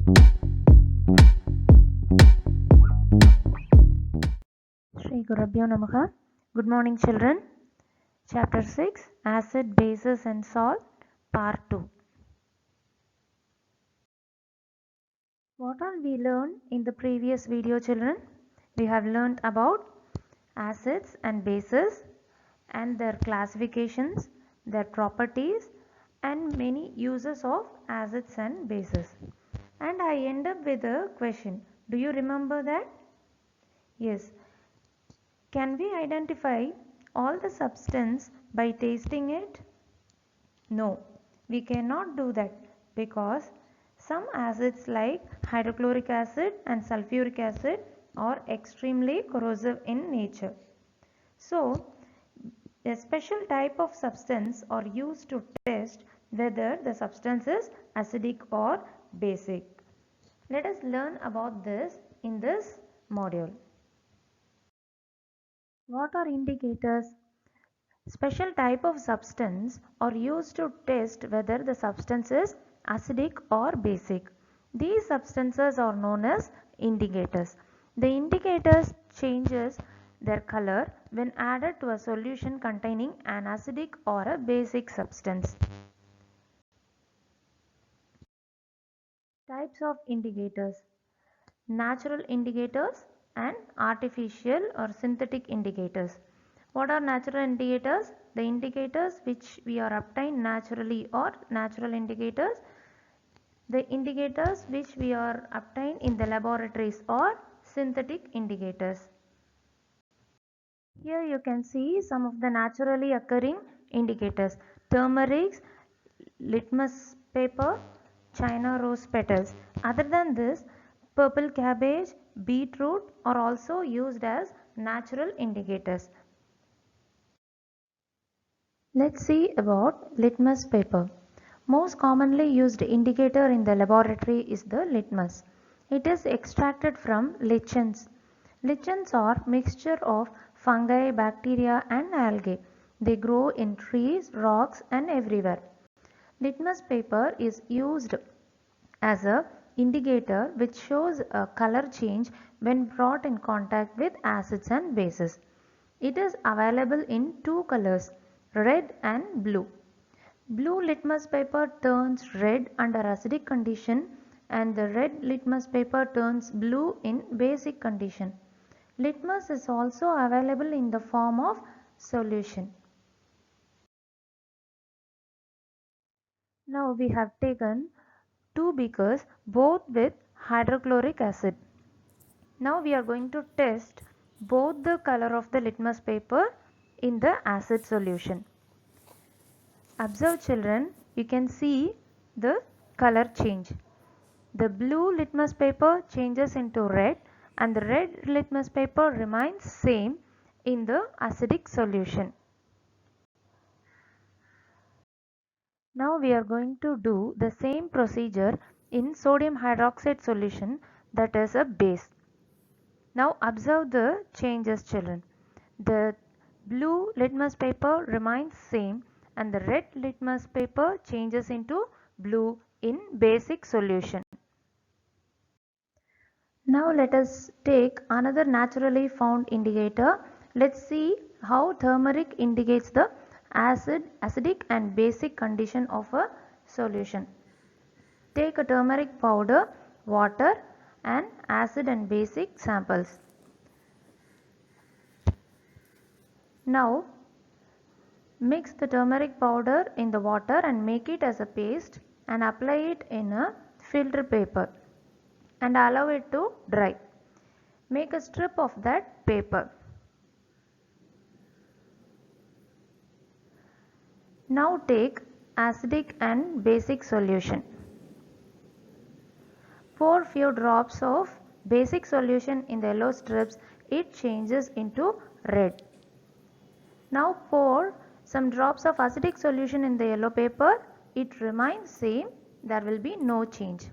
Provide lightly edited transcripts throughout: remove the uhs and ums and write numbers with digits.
Shri Gurabhyo Namaha. Good morning, children. Chapter 6 Acid, Bases and Salt, Part 2. What all we learned in the previous video, children? We have learned about acids and bases and their classifications, their properties, and many uses of acids and bases. And I end up with a question. Do you remember that? Yes. Can we identify all the substance by tasting it? No, we cannot do that because some acids like hydrochloric acid and sulfuric acid are extremely corrosive in nature. So, a special type of substance are used to test whether the substance is acidic or basic. Let us learn about this in this module. What are indicators? Special type of substance are used to test whether the substance is acidic or basic. These substances are known as indicators. The indicators changes their color when added to a solution containing an acidic or a basic substance. Types of indicators: natural indicators and artificial or synthetic indicators. What are natural indicators? The indicators which we are obtained naturally or natural indicators. The indicators which we are obtained in the laboratories or synthetic indicators. Here you can see some of the naturally occurring indicators: turmeric, litmus paper, China rose petals. Other than this, purple cabbage, beetroot are also used as natural indicators. Let's see about litmus paper. Most commonly used indicator in the laboratory is the litmus. It is extracted from lichens. Lichens are mixture of fungi, bacteria and algae. They grow in trees, rocks and everywhere. Litmus paper is used as a indicator which shows a color change when brought in contact with acids and bases. It is available in two colors, red and blue. Blue litmus paper turns red under acidic condition and the red litmus paper turns blue in basic condition. Litmus is also available in the form of solution. Now we have taken two beakers both with hydrochloric acid. Now we are going to test both the color of the litmus paper in the acid solution. Observe, children, you can see the color change. The blue litmus paper changes into red and the red litmus paper remains same in the acidic solution. Now we are going to do the same procedure in sodium hydroxide solution, that is a base. Now observe the changes, children. The blue litmus paper remains same and the red litmus paper changes into blue in basic solution. Now let us take another naturally found indicator. Let's see how turmeric indicates the acidic and basic condition of a solution. Take a turmeric powder, water and acid and basic samples. Now mix the turmeric powder in the water and make it as a paste and apply it in a filter paper and allow it to dry. Make a strip of that paper. Now take acidic and basic solution. Pour few drops of basic solution in the yellow strips. It changes into red. Now pour some drops of acidic solution in the yellow paper. It remains same. There will be no change.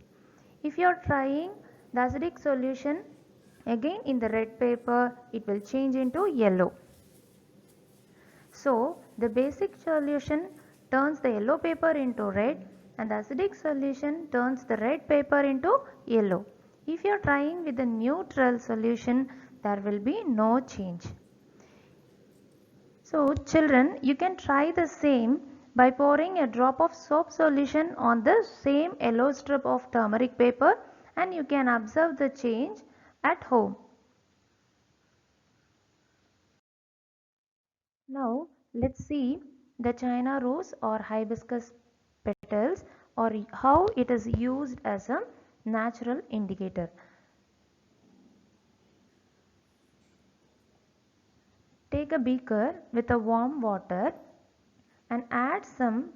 If you are trying the acidic solution again in the red paper, it will change into yellow. So the basic solution turns the yellow paper into red and the acidic solution turns the red paper into yellow. If you are trying with a neutral solution, there will be no change. So children, you can try the same by pouring a drop of soap solution on the same yellow strip of turmeric paper, and you can observe the change at home. Now let's see the China rose or hibiscus petals, or how it is used as a natural indicator. Take a beaker with a warm water and add some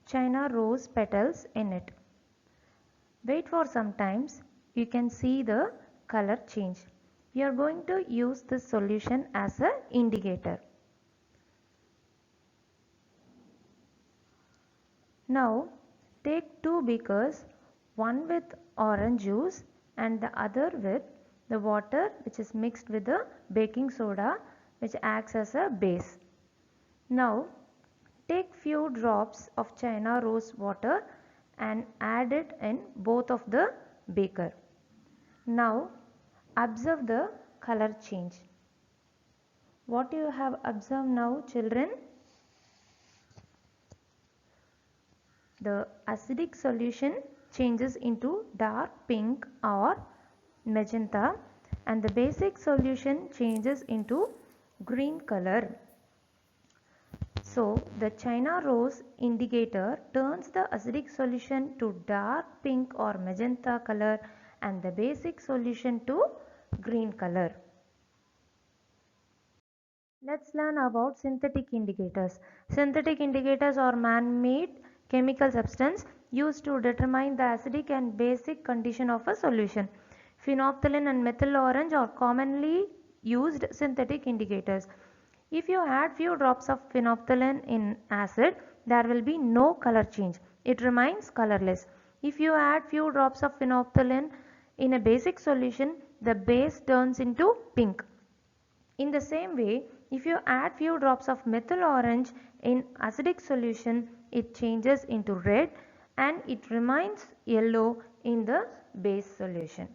China rose petals in it. Wait for some time, you can see the color change. We are going to use this solution as an indicator. Now take two beakers, one with orange juice and the other with the water which is mixed with the baking soda, which acts as a base. Now take few drops of China rose water and add it in both of the beaker. Now observe the color change. What you have observed now, children? The acidic solution changes into dark pink or magenta, and the basic solution changes into green color. So the China rose indicator turns the acidic solution to dark pink or magenta color and the basic solution to green color. Let's learn about synthetic indicators. Synthetic indicators are man-made chemical substance used to determine the acidic and basic condition of a solution. Phenolphthalein and methyl orange are commonly used synthetic indicators. If you add few drops of phenolphthalein in acid, there will be no color change. It remains colorless. If you add few drops of phenolphthalein in a basic solution, the base turns into pink. In the same way, if you add few drops of methyl orange in acidic solution, it changes into red and it remains yellow in the base solution.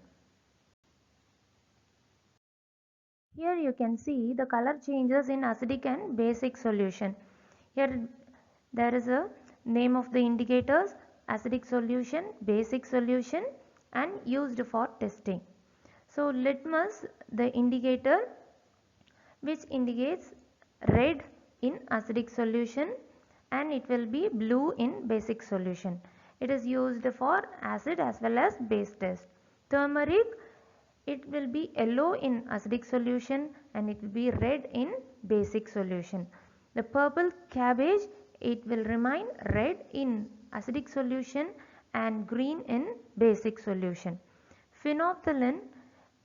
Here you can see the color changes in acidic and basic solution. Here there is a name of the indicators: acidic solution, basic solution, and used for testing. So litmus, the indicator which indicates red in acidic solution and it will be blue in basic solution. It is used for acid as well as base test. Turmeric, it will be yellow in acidic solution and it will be red in basic solution. The purple cabbage, it will remain red in acidic solution and green in basic solution. Phenolphthalein,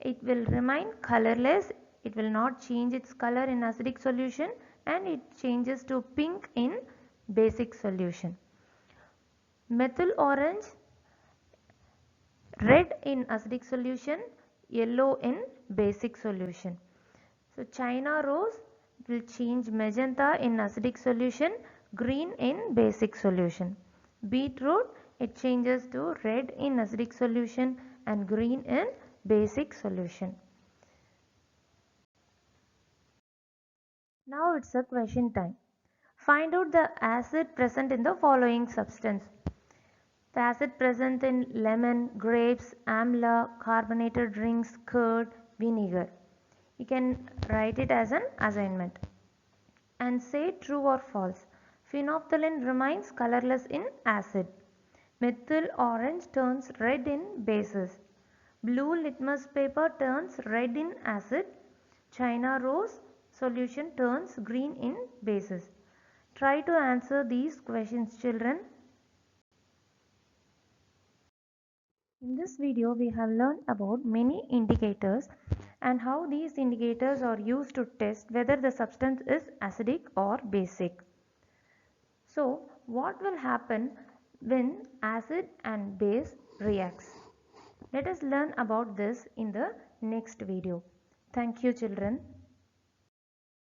it will remain colorless, it will not change its color in acidic solution and it changes to pink in basic solution. Methyl orange, red in acidic solution, yellow in basic solution. So China rose will change magenta in acidic solution, green in basic solution. Beetroot, it changes to red in acidic solution and green in basic solution. Now it's a question time. Find out the acid present in the following substance. The acid present in lemon, grapes, amla, carbonated drinks, curd, vinegar. You can write it as an assignment. And say true or false. Phenolphthalein remains colorless in acid. Methyl orange turns red in bases. Blue litmus paper turns red in acid. China rose solution turns green in bases. Try to answer these questions, children. In this video, we have learned about many indicators and how these indicators are used to test whether the substance is acidic or basic. So, what will happen when acid and base reacts? Let us learn about this in the next video. Thank you, children.